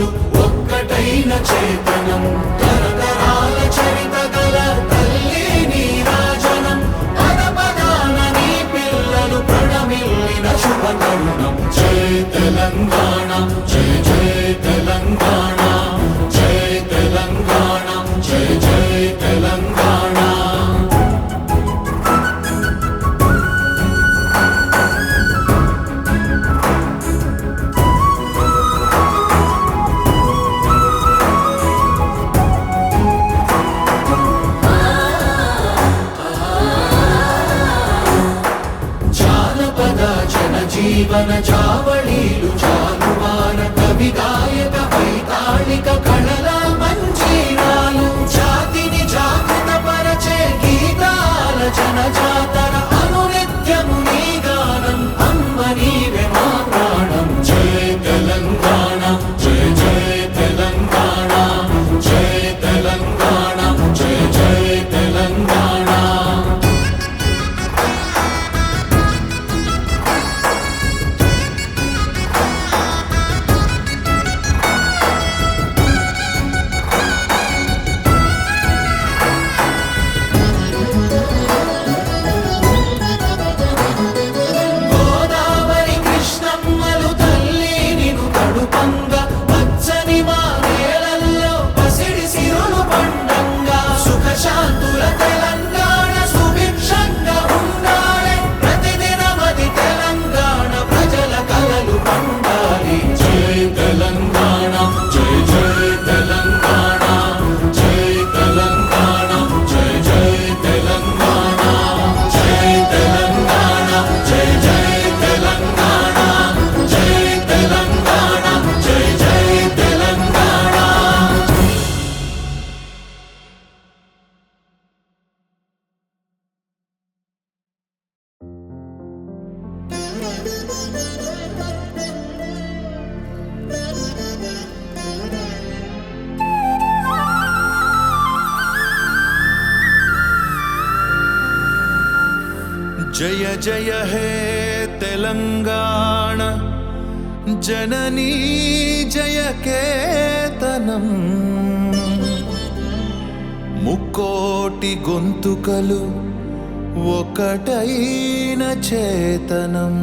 పిల్లలు ఒక్కటైన చేతనం తరతరాల చరిత గల తల్లి నీరాజనం పద పదాన నీ పిల్లలు ప్రణమిల్లిన శుభ తరుణం జై తెలంగాణ జై జై తెలంగాణ జై తెలంగాణ జై జై తెలంగాణ జీవన చావళీలు చాలువార కవి గాయక వైతాళిక కళల మంజీరాలు జాతిని జాగృత పరచే గీతాల జనజాతర అనునిత్యము నీ గానం అమ్మ నీవే మా ప్రాణం జై తెలంగాణ జై జై తెలంగాణ జై తెలంగాణ జై జై తెలంగాణ जय जय हे तेलंगाण जननी जय केतनम मुक्कोटि गोंतुकलु ఒకటైన చేతనం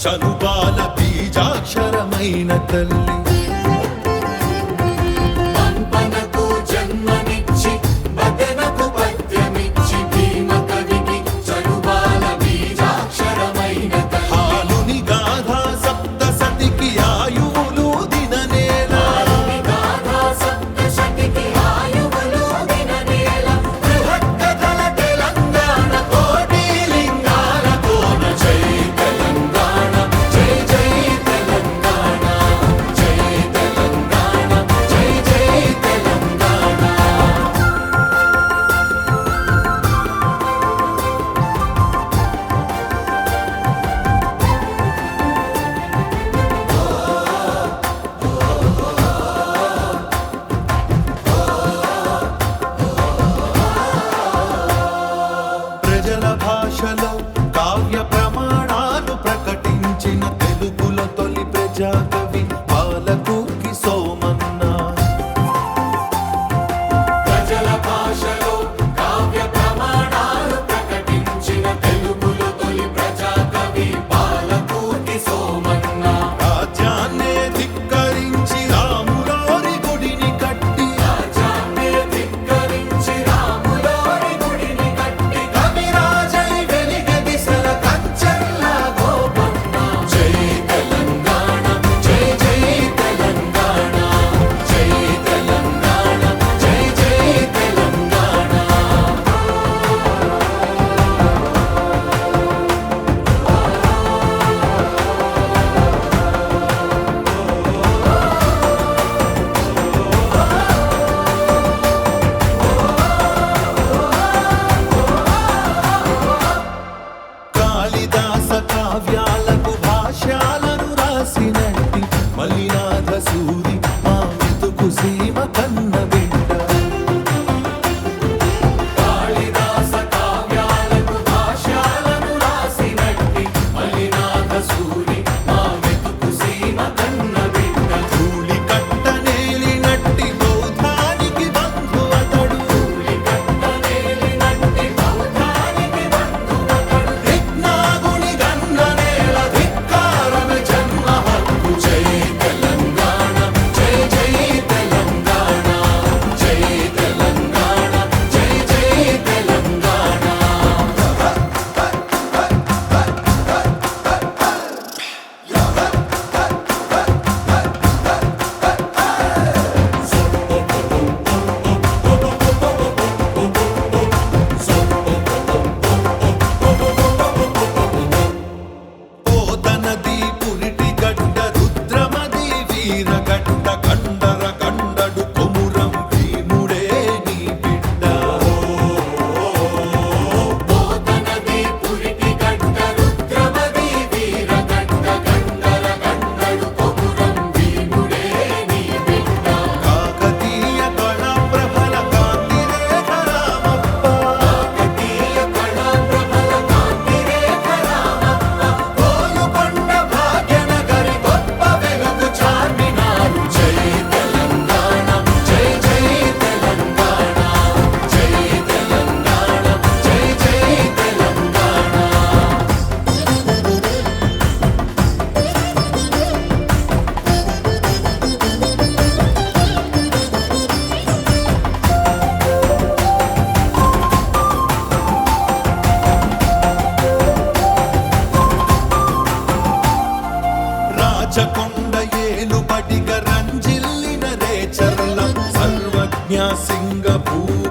చనుబాల బీజాక్షరమైన తల్లి పంపనకు జన్మనిచ్చి బదెనకు పద్యమిచ్చి భీమ కవికి చనుబాల బీజాక్షరమైన తల్లి హాలుని గాథా సప్తసతికి ఆయువులు దిననేల గాథా సప్తశతికి ఆయువులు దిననేల బృహత్ కథల తెలంగాణ కోటి లింగాల కోన జై తెలంగాణ జై జై తెలంగాణ జై సీమ కన్న బిడ్డ. కాళిదాస కావ్యాలకు భాష్యాలను రాసినట్టి మలినాథ సూరి మా వెతుకు సీమ కన్న బిడ్డ. ధూళి కట్ట నేలినట్టి బౌద్ధానికి బంధు అతడు. ధూళి కట్ట నేలినట్టి బౌద్ధానికి బంధువతడు. దిక్నాగుని గన్న నేల ధిక్కారమే జన్మ హక్కు. జై తెలంగాణ జై జై తెలంగాణ జై తెలంగాణ జై జై తెలంగాణ. పోతనది పురిటి గడ్డ రుద్రమది వీరగడ్డ కండర కండడు కొమురం భీముడే నీ బిడ్డ. పోతనది పురిటి గడ్డ రుద్రమది వీరగడ్డ కండర కండడు కొమురం భీముడే నీ బిడ్డ. కాకతీయ కళా ప్రబల కాంతి రేఖ రామప్ప. కాకతీయ కళా ప్రబల కాంతి రేఖ రామప్ప. గోలుకొండ భాగ్యనగరి గొప్ప వెలుగు చార్మినారు. జై తెలంగాణ జై జై తెలంగాణ జై తెలంగాణ జై జై తెలంగాణ. రాచకొండ ఏలుబడిగ రంజిల్లిన రేచర్ల సర్వజ్ఞ సింగపూర్